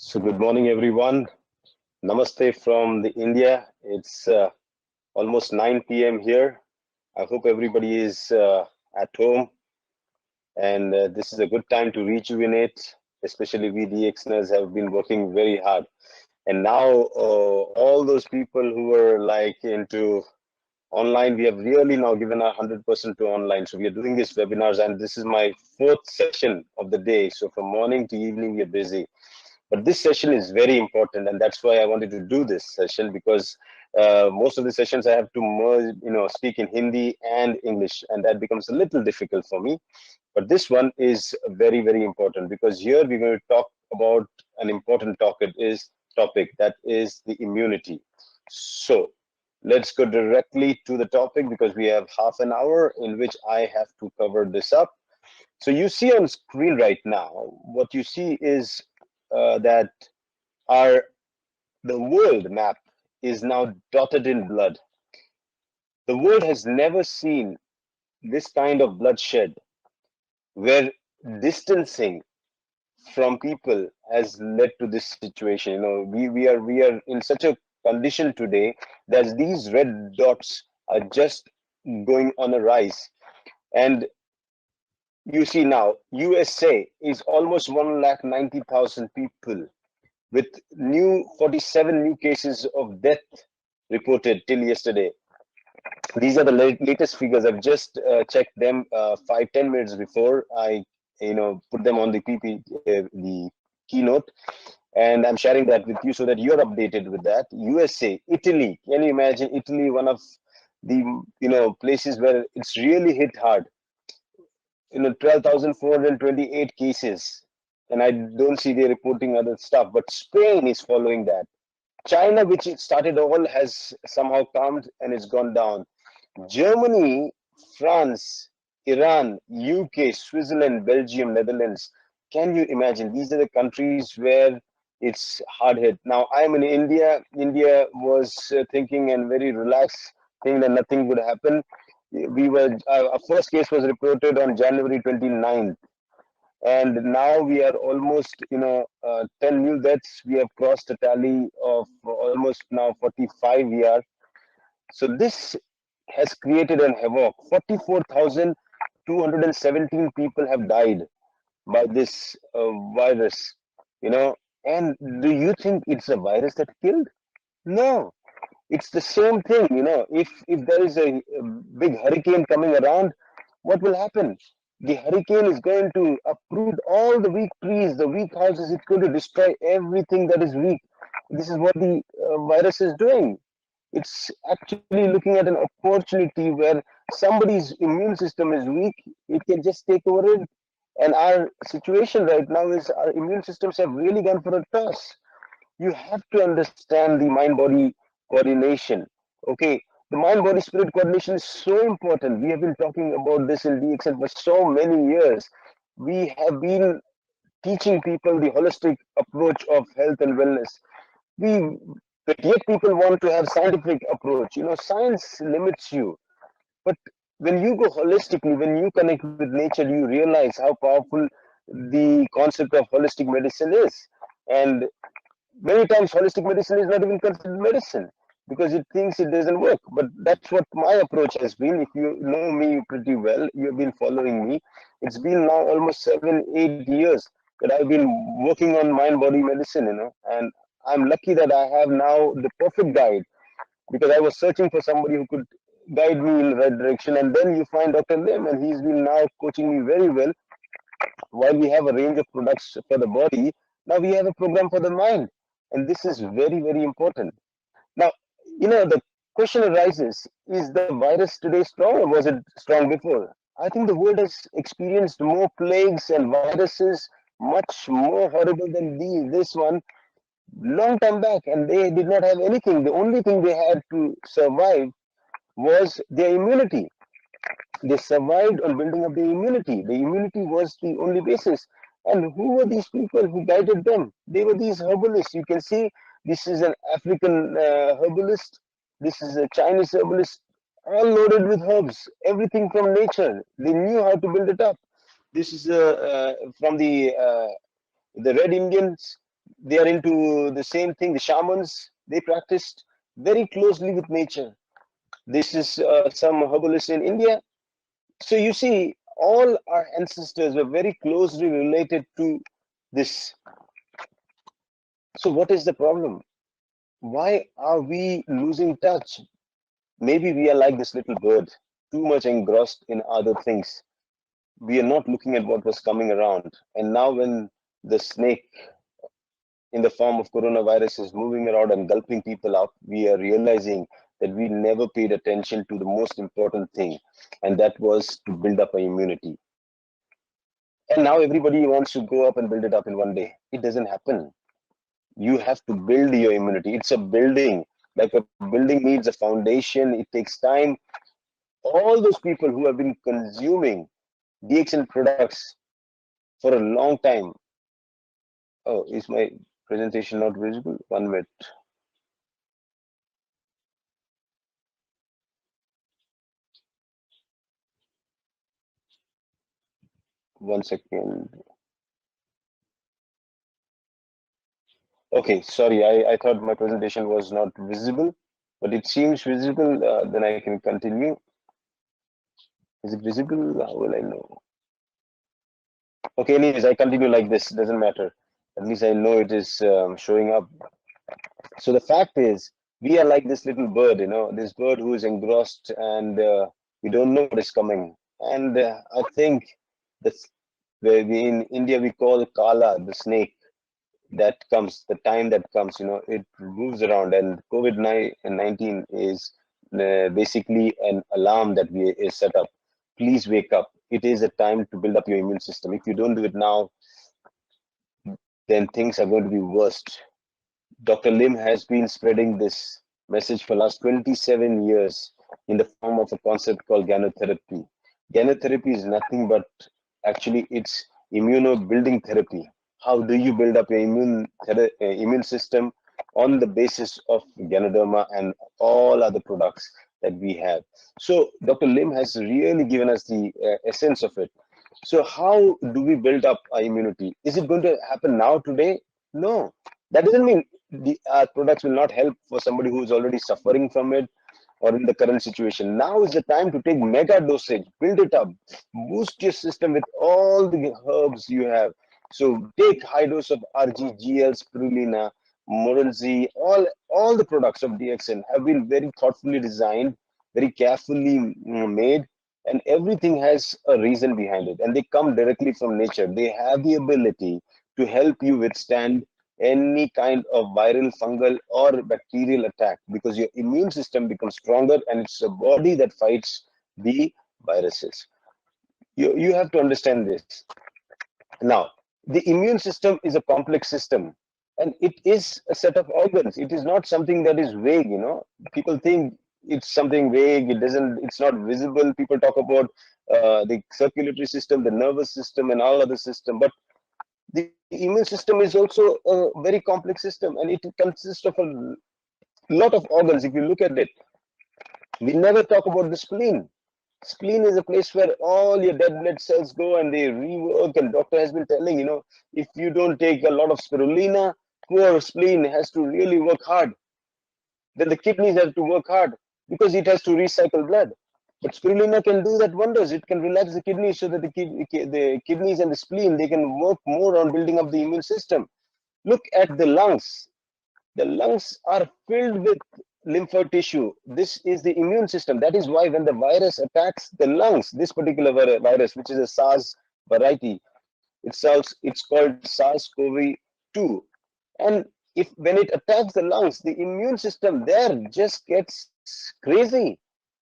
So good morning, everyone. Namaste from the India. It's almost 9 p.m. here. I hope everybody is at home, and this is a good time to rejuvenate. Especially we DXners have been working very hard, and now all those people who were like into online, we have really now given our 100% to online. So we are doing these webinars, and this is my fourth session of the day. So from morning to evening, we are busy. But this session is very important, and that's why I wanted to do this session, because most of the sessions I have to merge, speak in Hindi and English, and that becomes a little difficult for me. But this one is very, very important, because here we're going to talk about an important topic that is the immunity. So let's go directly to the topic, because we have half an hour in which I have to cover this up. So you see on screen right now, what you see is that the world map is now dotted in blood. The world has never seen this kind of bloodshed, where distancing from people has led to this situation. We are in such a condition today that these red dots are just going on a rise. And you see now, USA is almost 190,000 people, with 47 new cases of death reported till yesterday. These are the latest figures. I've just checked them 5-10 minutes before I put them on the the keynote, and I'm sharing that with you so that you're updated with that. USA, Italy, can you imagine Italy, one of the places where it's really hit hard? 12,428 cases, and I don't see they reporting other stuff, but Spain is following that. China, which it started all, has somehow calmed and it's gone down. Germany, France, Iran, UK, Switzerland, Belgium, Netherlands. Can you imagine? These are the countries where it's hard hit. Now, I'm in India. India was thinking and very relaxed, thinking that nothing would happen. Our first case was reported on January 29th. And now we are almost 10 new deaths. We have crossed a tally of almost now 45 years. So this has created an havoc. 44,217 people have died by this virus. And do you think it's a virus that killed? No, it's the same thing. If there is a big hurricane coming around, what will happen? The hurricane is going to uproot all the weak trees, the weak houses. It's going to destroy everything that is weak. This is what the virus is doing. It's actually looking at an opportunity where somebody's immune system is weak. It can just take over it. And our situation right now is our immune systems have really gone for a toss. You have to understand the mind-body coordination. Okay, the mind-body-spirit coordination is so important. We have been talking about this in DXN for so many years. We have been teaching people the holistic approach of health and wellness. But yet people want to have scientific approach. Science limits you. But when you go holistically, when you connect with nature, you realize how powerful the concept of holistic medicine is. And many times holistic medicine is not even considered medicine, because it thinks it doesn't work. But that's what my approach has been. If you know me pretty well, you have been following me. It's been now almost 7-8 years that I've been working on mind body medicine, and I'm lucky that I have now the perfect guide, because I was searching for somebody who could guide me in the right direction. And then you find Dr. Lim, and he's been now coaching me very well. While we have a range of products for the body, now we have a program for the mind. And this is very, very important. Now, the question arises, is the virus today strong, or was it strong before? I think the world has experienced more plagues and viruses, much more horrible than this one, long time back, and they did not have anything. The only thing they had to survive was their immunity. They survived on building up the immunity. The immunity was the only basis. And who were these people who guided them? They were these herbalists. You can see this is an African herbalist. This is a Chinese herbalist, all loaded with herbs, everything from nature. They knew how to build it up. This is from the Red Indians. They are into the same thing. The shamans, they practiced very closely with nature. This is some herbalists in India. So you see, all our ancestors were very closely related to this. So what is the problem? Why are we losing touch? Maybe we are like this little bird, too much engrossed in other things. We are not looking at what was coming around. And now when the snake in the form of coronavirus is moving around and gulping people up, we are realizing that we never paid attention to the most important thing, and that was to build up our immunity. And now everybody wants to go up and build it up in one day. It doesn't happen. You have to build your immunity. It's a building. Like a building needs a foundation, it takes time. All those people who have been consuming DXN products for a long time. Oh, is my presentation not visible? 1 minute. One second. Okay, sorry, I thought my presentation was not visible, but it seems visible. Then I can continue. Is it visible? How will I know? Okay, anyways, I continue like this. Doesn't matter. At least I know it is showing up. So the fact is, we are like this little bird, this bird who is engrossed, and we don't know what is coming. And I think this, in India we call Kala, the snake that comes, the time that comes, it moves around, and COVID-19 is basically an alarm that we is set up. Please wake up. It is a time to build up your immune system. If you don't do it now, then things are going to be worst. Dr. Lim has been spreading this message for last 27 years in the form of a concept called gynotherapy. Gynotherapy is nothing but actually it's immunobuilding therapy. How do you build up your immune system on the basis of Ganoderma and all other products that we have? So Dr. Lim has really given us the essence of it. So how do we build up our immunity? Is it going to happen now today? No. That doesn't mean the products will not help for somebody who is already suffering from it or in the current situation. Now is the time to take mega dosage, build it up, boost your system with all the herbs you have. So take high dose of RG, GL, spirulina, Morenzi, all the products of DXN have been very thoughtfully designed, very carefully made, and everything has a reason behind it, and they come directly from nature. They have the ability to help you withstand any kind of viral, fungal, or bacterial attack, because your immune system becomes stronger, and it's a body that fights the viruses. You have to understand this. Now, the immune system is a complex system, and it is a set of organs. It is not something that is vague. People think it's something vague. It's not visible. People talk about the circulatory system, the nervous system, and all other system, but the immune system is also a very complex system, and it consists of a lot of organs. If you look at it, we never talk about the spleen. Spleen is a place where all your dead blood cells go and they rework. And doctor has been telling, if you don't take a lot of spirulina, poor spleen has to really work hard. Then the kidneys have to work hard because it has to recycle blood. But spirulina can do that wonders. It can relax the kidneys so that the kidneys and the spleen, they can work more on building up the immune system. Look at the lungs. The lungs are filled with lymphoid tissue. This is the immune system. That is why when the virus attacks the lungs, this particular virus, which is a SARS variety, it's called SARS-CoV-2. And when it attacks the lungs, the immune system there just gets crazy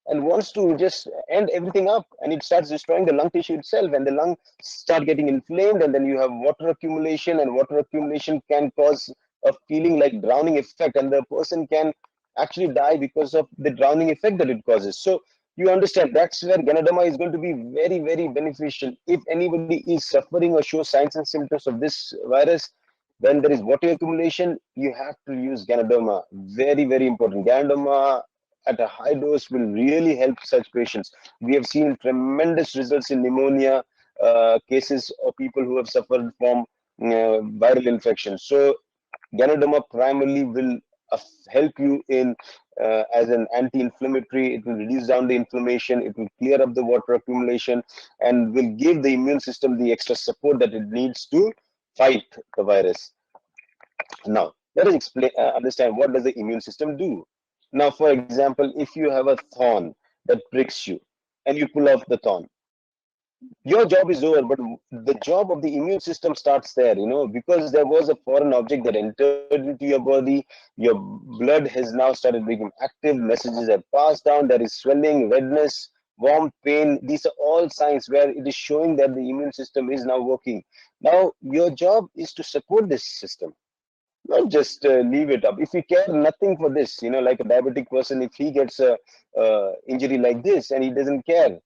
and wants to just end everything up, and it starts destroying the lung tissue itself, and the lung start getting inflamed, and then you have water accumulation, and water accumulation can cause a feeling like drowning effect, and the person can actually die because of the drowning effect that it causes. So you understand that's where Ganoderma is going to be very, very beneficial. If anybody is suffering or shows signs and symptoms of this virus, when there is water accumulation, you have to use Ganoderma. Very, very important. Ganoderma at a high dose will really help such patients. We have seen tremendous results in pneumonia cases of people who have suffered from viral infection. So Ganoderma primarily will help you in as an anti-inflammatory. It will reduce down the inflammation. It will clear up the water accumulation and will give the immune system the extra support that it needs to fight the virus. Now, let us explain, understand what does the immune system do. Now, for example, if you have a thorn that pricks you and you pull off the thorn, your job is over, but the job of the immune system starts there, because there was a foreign object that entered into your body. Your blood has now started becoming active, messages have passed down, there is swelling, redness, warmth, pain. These are all signs where it is showing that the immune system is now working. Now your job is to support this system, not just leave it up. If we care nothing for this, like a diabetic person, if he gets a injury like this and he doesn't care,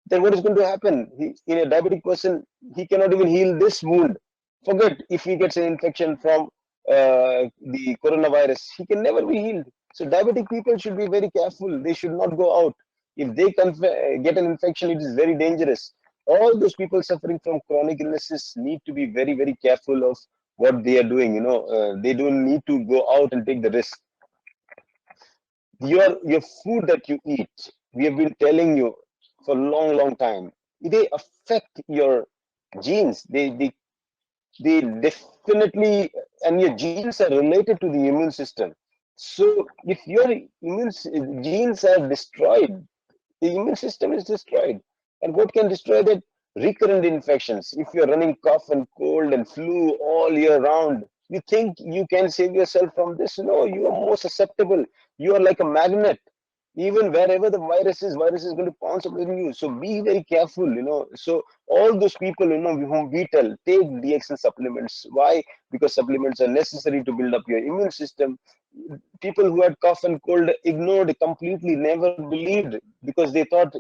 then what is going to happen? In a diabetic person, he cannot even heal this wound. Forget if he gets an infection from the coronavirus, he can never be healed. So diabetic people should be very careful. They should not go out. If they get an infection, it is very dangerous. All those people suffering from chronic illnesses need to be very, very careful of what they are doing. They don't need to go out and take the risk. Your food that you eat, we have been telling you for a long, long time, they affect your genes. They definitely, and your genes are related to the immune system. So if your genes are destroyed, the immune system is destroyed. And what can destroy that? Recurrent infections. If you're running cough and cold and flu all year round, you think you can save yourself from this? No, you are more susceptible. You are like a magnet. Even wherever the virus is going to pounce upon you. So be very careful. So all those people, whom we tell, take DXN supplements. Why? Because supplements are necessary to build up your immune system. People who had cough and cold ignored completely, never believed, because they thought,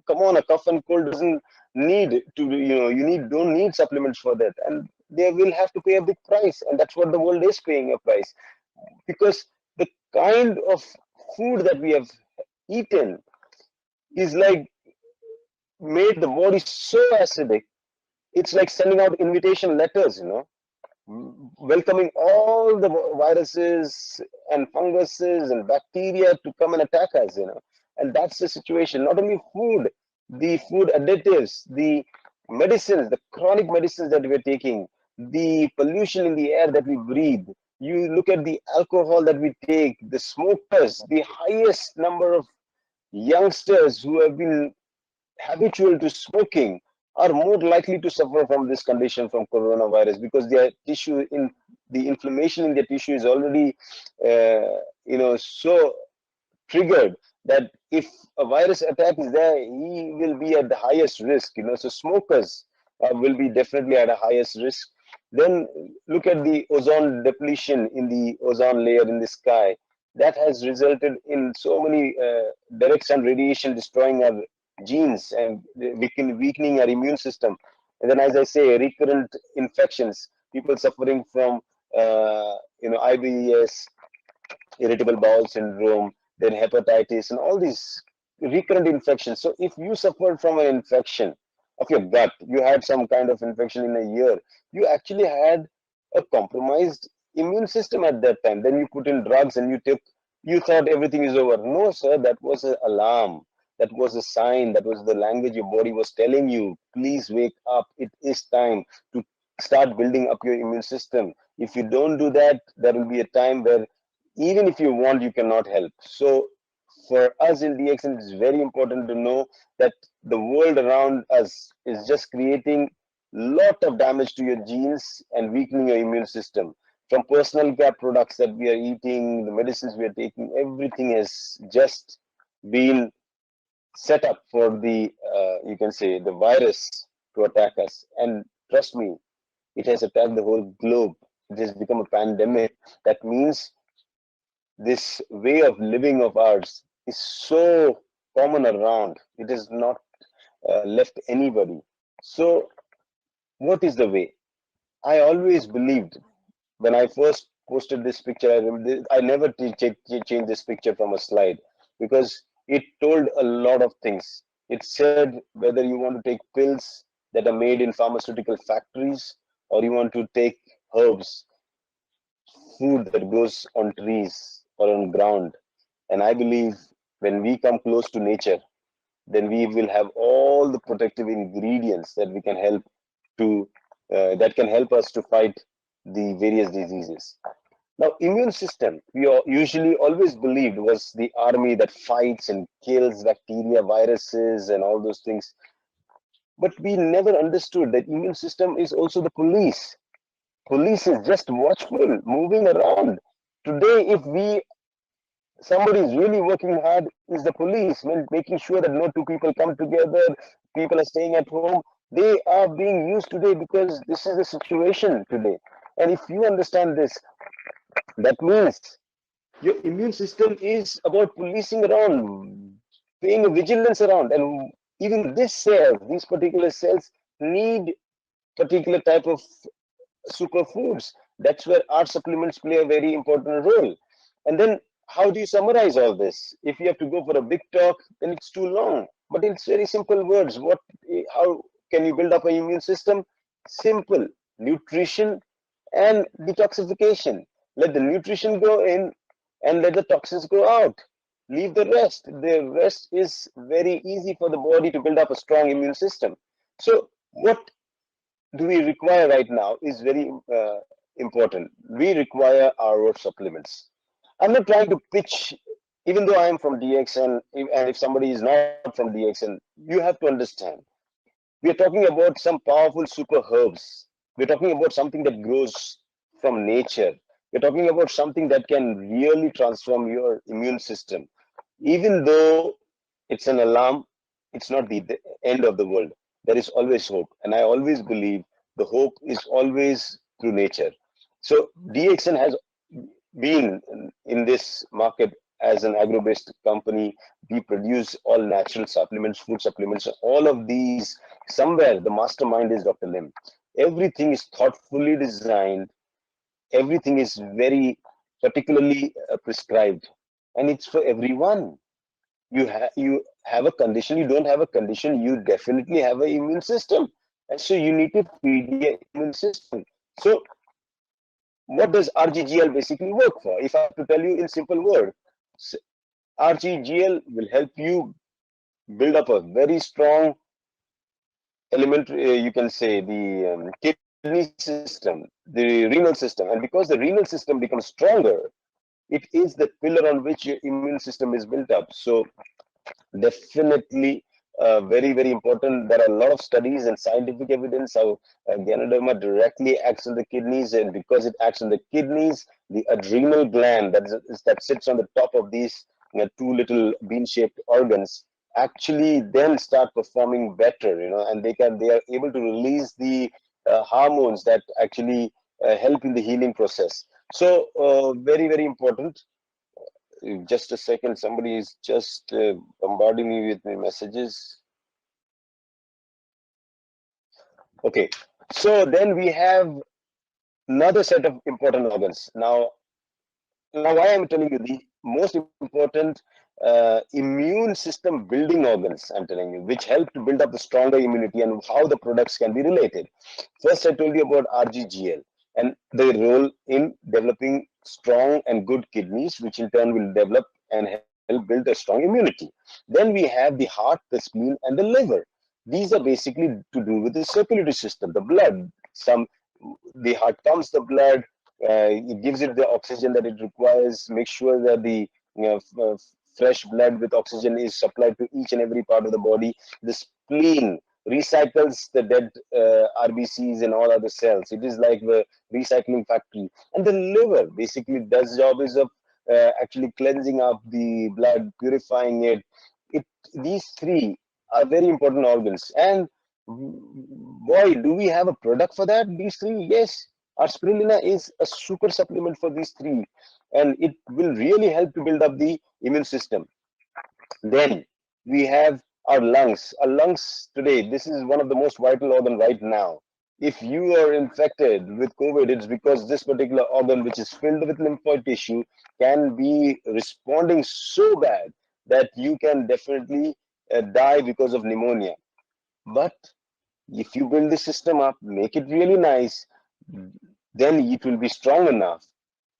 come on, a cough and cold doesn't need to, don't need supplements for that, and they will have to pay a big price, and that's what the world is paying a price, because the kind of food that we have eaten is like made the body so acidic. It's like sending out invitation letters, welcoming all the viruses and funguses and bacteria to come and attack us. And that's the situation. Not only food, the food additives, the medicines, the chronic medicines that we're taking, the pollution in the air that we breathe. You look at the alcohol that we take, the smokers, the highest number of youngsters who have been habitual to smoking are more likely to suffer from this condition, from coronavirus, because their tissue in the inflammation in their tissue is already so triggered that if a virus attack is there, he will be at the highest risk. So smokers will be definitely at a highest risk. Then look at the ozone depletion in the ozone layer in the sky. That has resulted in so many direct sun radiation destroying our genes and weakening our immune system. And then, as I say, recurrent infections, people suffering from IBS, irritable bowel syndrome, then hepatitis, and all these recurrent infections. So if you suffered from an infection of your gut, you had some kind of infection in a year, you actually had a compromised immune system at that time. Then you put in drugs and you thought everything is over. No, sir, that was an alarm. That was a sign. That was the language your body was telling you. Please wake up. It is time to start building up your immune system. If you don't do that, there will be a time where even if you want, you cannot help. So for us in DXN, it's very important to know that the world around us is just creating lot of damage to your genes and weakening your immune system. From personal care products that we are eating, the medicines we are taking, everything has just been set up for the, you can say, the virus to attack us. And trust me, it has attacked the whole globe. It has become a pandemic. That means this way of living of ours is so common around. It has not left anybody. So, what is the way? I always believed when I first posted this picture. I never changed this picture from a slide because it told a lot of things. It said whether you want to take pills that are made in pharmaceutical factories or you want to take herbs food that grows on trees or on ground. And I believe when we come close to nature, then we will have all the protective ingredients that we can help to that can help us to fight the various diseases. Now, immune system, we usually always believed was the army that fights and kills bacteria, viruses, and all those things. But we never understood that immune system is also the police. Police is just watchful, moving around. Today, if we somebody is really working hard, is the police, making sure that no two people come together, people are staying at home. They are being used today because this is the situation today. And if you understand this, that means your immune system is about policing around, paying a vigilance around, and even this cell, these particular cells need particular type of superfoods. That's where our supplements play a very important role. And then how do you summarize all this? If you have to go for a big talk, then it's too long. But it's very simple words. How can you build up an immune system? Simple. Nutrition and detoxification. Let the nutrition go in and let the toxins go out. Leave the rest. The rest is very easy for the body to build up a strong immune system. So what do we require right now is very important. We require our supplements. I'm not trying to pitch, even though I am from DXN, and if somebody is not from DXN, you have to understand. We are talking about some powerful super herbs. We're talking about something that grows from nature. We're talking about something that can really transform your immune system. Even though it's an alarm, it's not the end of the world. There is always hope. And I always believe the hope is always through nature. So DXN has been in this market as an agro-based company. We produce all natural supplements, food supplements, all of these. Somewhere the mastermind is Dr. Lim. Everything is thoughtfully designed. Everything is very particularly prescribed, and it's for everyone. You have a condition, you don't have a condition, you definitely have an immune system, and so you need to feed your immune system. So what does RGGL basically work for? If I have to tell you in simple words, RGGL will help you build up a very strong element, you can say the kidney system, the renal system. And because the renal system becomes stronger, it is the pillar on which your immune system is built up. So definitely very, very important. There are a lot of studies and scientific evidence how Ganoderma directly acts on the kidneys, and because it acts on the kidneys, the adrenal gland that sits on the top of these two little bean-shaped organs actually then start performing better, and they are able to release the hormones that actually help in the healing process. So very, very important. Just a second, somebody is just bombarding me with messages. Okay, so then we have another set of important organs. Now why I'm telling you the most important immune system building organs, I'm telling you, which help to build up the stronger immunity and how the products can be related. First, I told you about RGGL and the role in developing strong and good kidneys, which in turn will develop and help build a strong immunity. Then we have the heart, the spleen, and the liver. These are basically to do with the circulatory system, the blood. The heart pumps the blood, it gives it the oxygen that it requires, make sure that the fresh blood with oxygen is supplied to each and every part of the body. The spleen recycles the dead RBCs and all other cells. It is like the recycling factory. And the liver basically does job is of actually cleansing up the blood, purifying it. These three are very important organs. And boy, do we have a product for that? These three, yes. Our spirulina is a super supplement for these three, and it will really help to build up the immune system. Then we have our lungs. Our lungs today, this is one of the most vital organ right now. If you are infected with COVID, it's because this particular organ, which is filled with lymphoid tissue, can be responding so bad that you can definitely die because of pneumonia. But if you build the system up, make it really nice, then it will be strong enough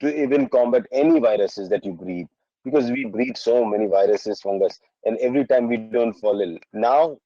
to even combat any viruses that you breathe, because we breathe so many viruses, fungus, and every time we don't fall ill. Now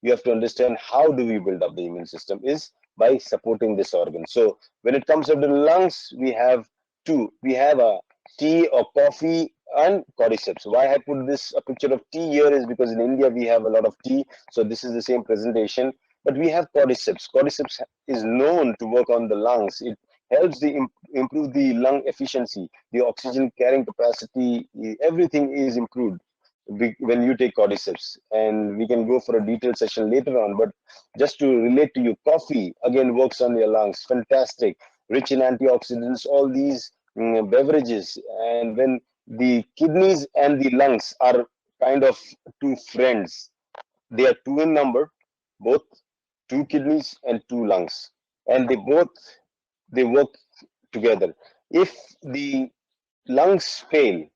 you have to understand how do we build up the immune system is by supporting this organ. So when it comes to the lungs, we have two. We have a tea or coffee and cordyceps. Why I put this a picture of tea here is because in India we have a lot of tea, so this is the same presentation. But we have cordyceps. Cordyceps is known to work on the lungs. It helps improve the lung efficiency, the oxygen carrying capacity. Everything is improved when you take cordyceps, and we can go for a detailed session later on. But just to relate to you, coffee again works on your lungs, fantastic, rich in antioxidants, all these beverages. And when the kidneys and the lungs are kind of two friends, they are two in number, both two kidneys and two lungs, and they work together. If the lungs fail,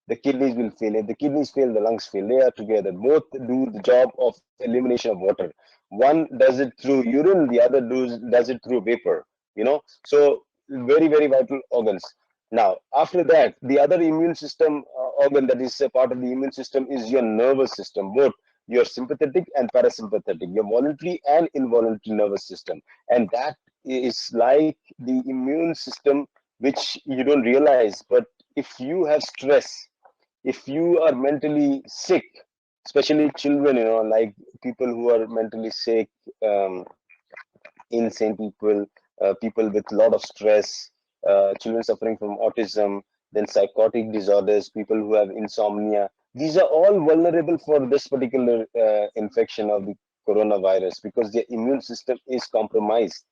the kidneys will fail. If the kidneys fail, the lungs fail. They are together. Both do the job of elimination of water. One does it through urine, the other does it through vapor. So very, very vital organs. Now, after that, the other immune system organ that is a part of the immune system is your nervous system, both your sympathetic and parasympathetic, your voluntary and involuntary nervous system. And that is like the immune system, which you don't realize. But if you have stress, if you are mentally sick, especially children, like people who are mentally sick, insane people, people with a lot of stress, children suffering from autism, then psychotic disorders, people who have insomnia, these are all vulnerable for this particular infection of the coronavirus because their immune system is compromised.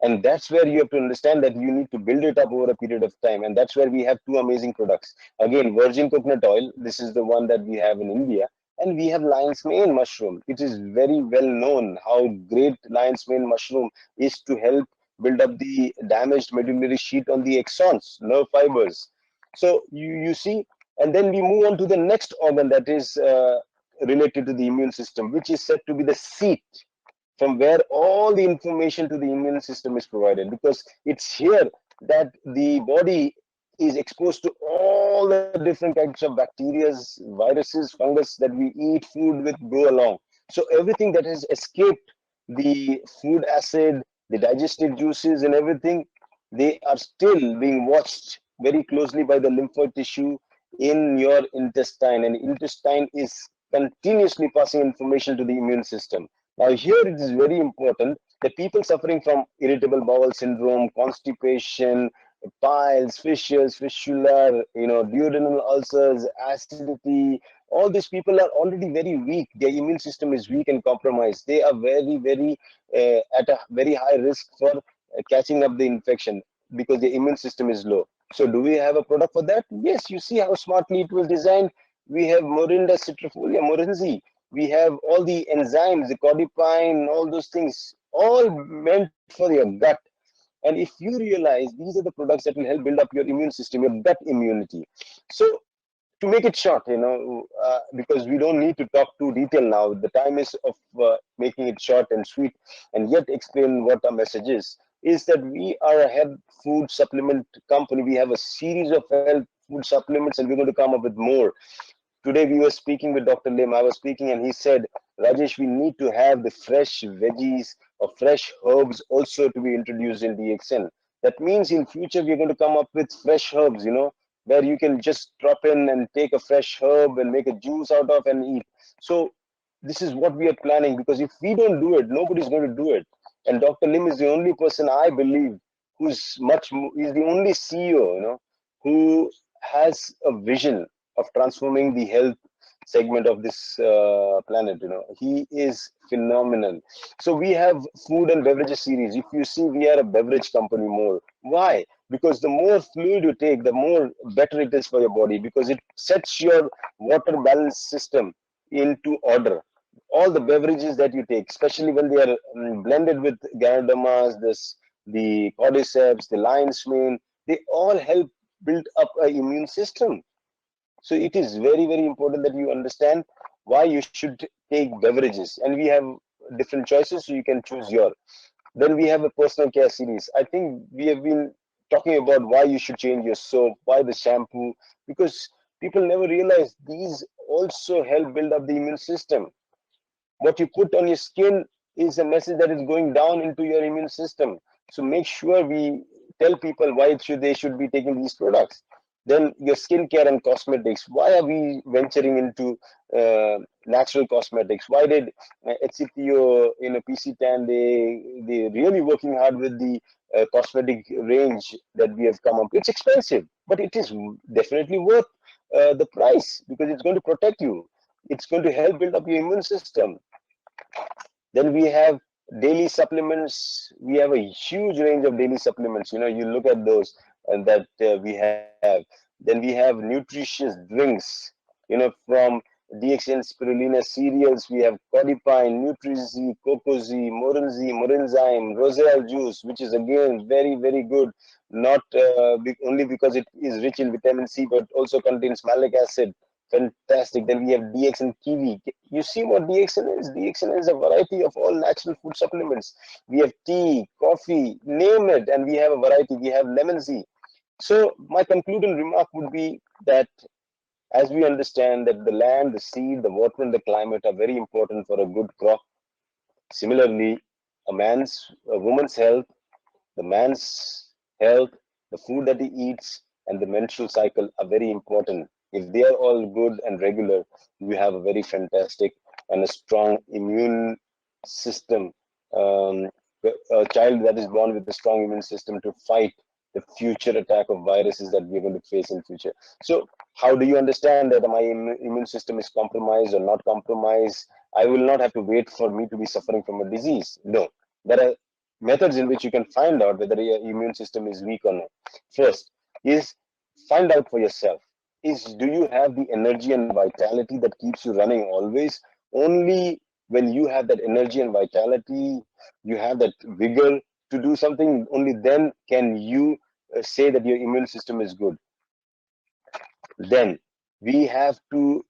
And that's where you have to understand that you need to build it up over a period of time. And that's where we have two amazing products. Again, virgin coconut oil, this is the one that we have in India. And we have lion's mane mushroom. It is very well known how great lion's mane mushroom is to help build up the damaged medullary sheath on the axons, nerve fibers. So you see, and then we move on to the next organ that is related to the immune system, which is said to be the seat from where all the information to the immune system is provided, because it's here that the body is exposed to all the different kinds of bacteria, viruses, fungus that we eat food with go along. So everything that has escaped the food acid, the digestive juices and everything, they are still being watched very closely by the lymphoid tissue in your intestine, and intestine is continuously passing information to the immune system. Now, here it is very important that people suffering from irritable bowel syndrome, constipation, piles, fissures, fistula, duodenal ulcers, acidity, all these people are already very weak. Their immune system is weak and compromised. They are very, very at a very high risk for catching up the infection because the immune system is low. So, do we have a product for that? Yes, you see how smartly it was designed. We have Morinda citrifolia morinzi. We have all the enzymes, the codipine, all those things, all meant for your gut. And if you realize these are the products that will help build up your immune system, your gut immunity. So to make it short, because we don't need to talk too detail now. The time is of making it short and sweet, and yet explain what our message is that we are a health food supplement company. We have a series of health food supplements, and we're going to come up with more. Today we were speaking with Dr. Lim. I was speaking and he said, Rajesh, we need to have the fresh veggies or fresh herbs also to be introduced in DXN. That means in future we're going to come up with fresh herbs, where you can just drop in and take a fresh herb and make a juice out of and eat. So this is what we are planning, because if we don't do it, nobody's going to do it. And Dr. Lim is the only person I believe he's the only CEO, who has a vision of transforming the health segment of this planet. He is phenomenal. So we have food and beverages series. If you see, we are a beverage company more. Why? Because the more fluid you take, the more better it is for your body, because it sets your water balance system into order. All the beverages that you take, especially when they are blended with ganodermas, the cordyceps, the lion's mane, they all help build up an immune system. So it is very, very important that you understand why you should take beverages. And we have different choices, so you can choose your. Then we have a personal care series. I think we have been talking about why you should change your soap, why the shampoo, because people never realize these also help build up the immune system. What you put on your skin is a message that is going down into your immune system. So make sure we tell people why they should be taking these products. Then your skincare and cosmetics. Why are we venturing into natural cosmetics? Why did HCPO, PC Tan, they really working hard with the cosmetic range that we have come up. It's expensive, but it is definitely worth the price because it's going to protect you. It's going to help build up your immune system. Then we have daily supplements. We have a huge range of daily supplements. You look at those and that we have. Then we have nutritious drinks. From DXN spirulina cereals, we have Codipine, Nutrizy, Cocozy, Morinzy, Morinzyme, Roselle juice, which is again very, very good. Not only because it is rich in vitamin C, but also contains malic acid. Fantastic. Then we have DXN kiwi. You see what DXN is? DXN is a variety of all natural food supplements. We have tea, coffee, name it, and we have a variety. We have lemon tea. So my concluding remark would be that as we understand that the land, the seed, the water, and the climate are very important for a good crop. Similarly, a woman's health, the man's health, the food that he eats, and the menstrual cycle are very important. If they are all good and regular, you have a very fantastic and a strong immune system. Um, a child that is born with a strong immune system to fight the future attack of viruses that we're going to face in future. So, how do you understand that my immune system is compromised or not compromised? I will not have to wait for me to be suffering from a disease. No, there are methods in which you can find out whether your immune system is weak or not. First is find out for yourself. Do you have the energy and vitality that keeps you running always? Only when you have that energy and vitality, you have that vigor to do something, only then can you say that your immune system is good. Then we have to,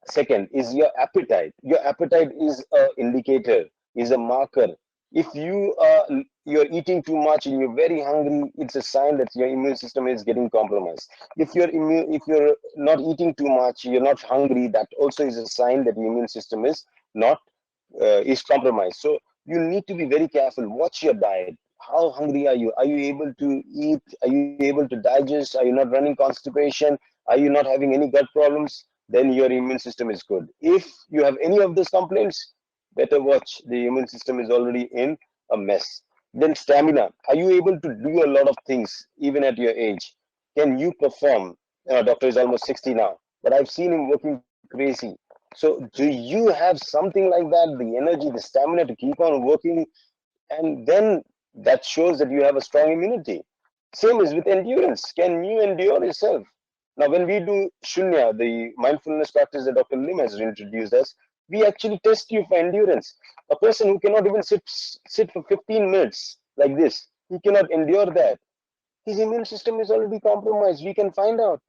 second is your appetite. Your appetite is a indicator, is a marker. If you're eating too much and you're very hungry, it's a sign that your immune system is getting compromised. If you're not eating too much, you're not hungry, that also is a sign that your immune system not is compromised. So you need to be very careful. Watch your diet. How hungry are you? Are you able to eat? Are you able to digest? Are you not running constipation? Are you not having any gut problems? Then your immune system is good. If you have any of those complaints, better watch. The immune system is already in a mess. Then stamina. Are you able to do a lot of things even at your age? Can you perform? Doctor is almost 60 now, but I've seen him working crazy. So do you have something like that, the energy, the stamina to keep on working? And then that shows that you have a strong immunity. Same is with endurance. Can you endure yourself? Now, when we do Shunya, the mindfulness practice that Dr. Lim has introduced us, we actually test you for endurance. A person who cannot even sit for 15 minutes like this, he cannot endure that. His immune system is already compromised. We can find out.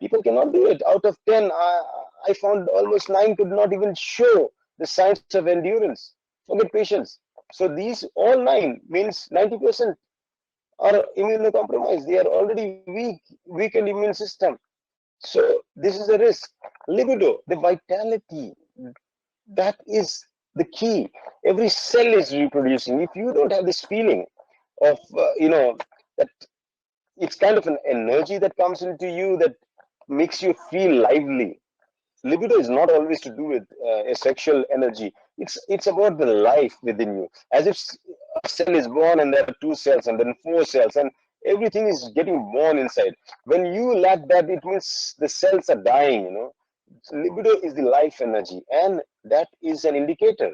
People cannot do it. Out of 10, I found almost 9 could not even show the signs of endurance. Forget patience. So these all 9 means 90% are immunocompromised. They are already weakened immune system. So this is a risk. Libido, the vitality, that is the key. Every cell is reproducing. If you don't have this feeling of, that it's kind of an energy that comes into you that makes you feel lively. Libido is not always to do with a sexual energy. It's about the life within you. As if a cell is born and there are 2 cells and then 4 cells and everything is getting born inside. When you lack that, it means the cells are dying. Libido is the life energy, and that is an indicator.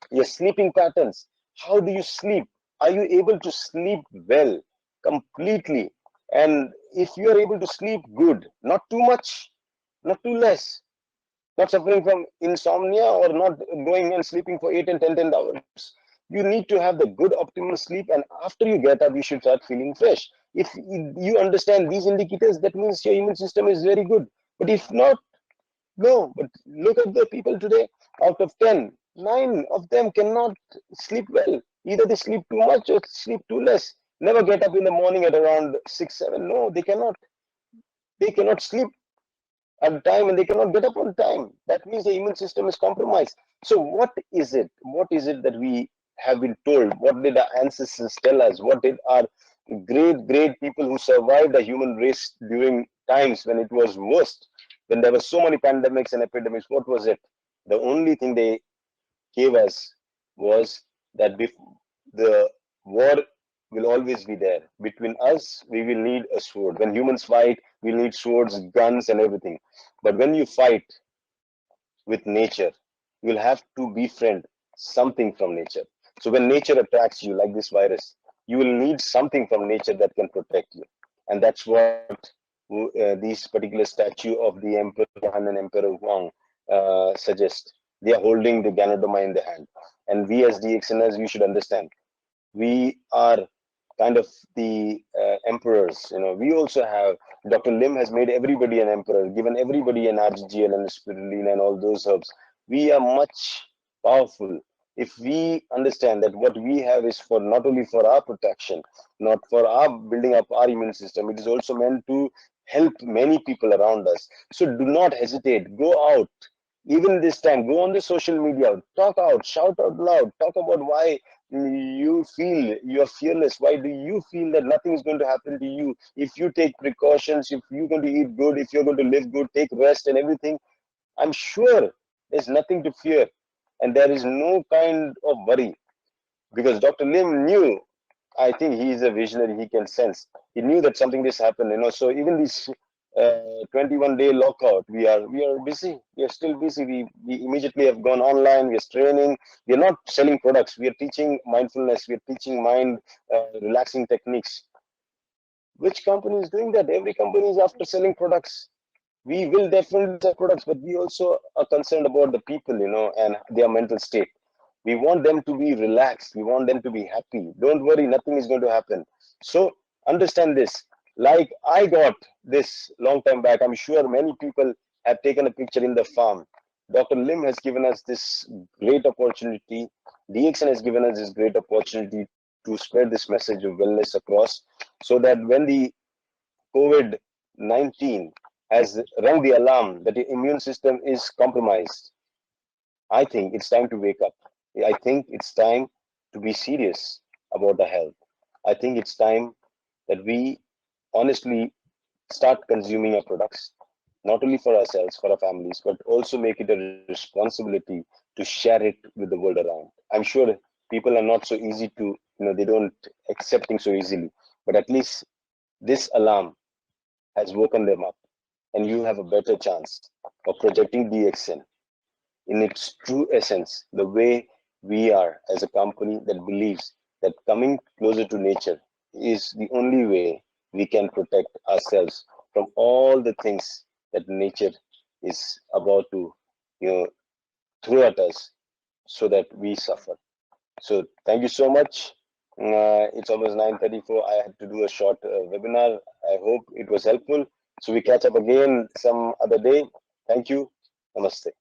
Your sleeping patterns. How do you sleep? Are you able to sleep well, completely? And if you are able to sleep good, not too much, not too less, not suffering from insomnia or not going and sleeping for 8 and 10 hours. You need to have the good optimal sleep, and after you get up, you should start feeling fresh. If you understand these indicators, that means your immune system is very good. But if not, no. But look at the people today. Out of 10, 9 of them cannot sleep well. Either they sleep too much or sleep too less. never get up in the morning at around 6, 7. No, they cannot. They cannot sleep at time and they cannot get up on time. That means the immune system is compromised. So what is it? What is it that we have been told? What did our ancestors tell us? What did our great people who survived the human race during times when it was worst, when there were so many pandemics and epidemics? What was it? The only thing they gave us was that the war will always be there. Between us, we will need a sword. When humans fight, we'll need swords, guns, and everything. But when you fight with nature, you'll have to befriend something from nature. So when nature attacks you, like this virus, you will need something from nature that can protect you. And that's what these particular statue of the Emperor Han and Emperor Huang suggest. They are holding the Ganoderma in the hand. And we as DXNers, we should understand we are kind of the emperors. We also have Dr. Lim has made everybody an emperor, given everybody an RGGL and a spirulina and all those herbs. We are much powerful if we understand that what we have is for not only for our protection, not for our building up our immune system, it is also meant to help many people around us. So do not hesitate, go out. Even this time, go on the social media, talk out, shout out loud, talk about why you feel you're fearless. Why do you feel that nothing is going to happen to you? If you take precautions, if you're going to eat good, if you're going to live good, take rest and everything, I'm sure there's nothing to fear. And there is no kind of worry. Because Dr. Lim knew, I think he is a visionary, he can sense. He knew that something this happened. So even this 21-day lockout, we are busy. We are still busy. We immediately have gone online. We are training. We are not selling products. We are teaching mindfulness. We are teaching mind relaxing techniques. Which company is doing that? Every company is after selling products. We will definitely sell products, but we also are concerned about the people, and their mental state. We want them to be relaxed. We want them to be happy. Don't worry, nothing is going to happen. So understand this. Like I got this long time back, I'm sure many people have taken a picture in the farm. Dr. Lim has given us this great opportunity. DXN has given us this great opportunity to spread this message of wellness across, so that when the COVID-19 has rung the alarm that the immune system is compromised, I think it's time to wake up. I think it's time to be serious about the health. I think it's time that we honestly start consuming our products, not only for ourselves, for our families, but also make it a responsibility to share it with the world around. I'm sure people are not so easy to, they don't accept things so easily, but at least this alarm has woken them up, and you have a better chance of projecting DXN in its true essence, the way we are as a company that believes that coming closer to nature is the only way we can protect ourselves from all the things that nature is about to, you know, throw at us so that we suffer. So thank you so much. It's almost 9:34. I had to do a short webinar. I hope it was helpful. So we catch up again some other day. Thank you. Namaste.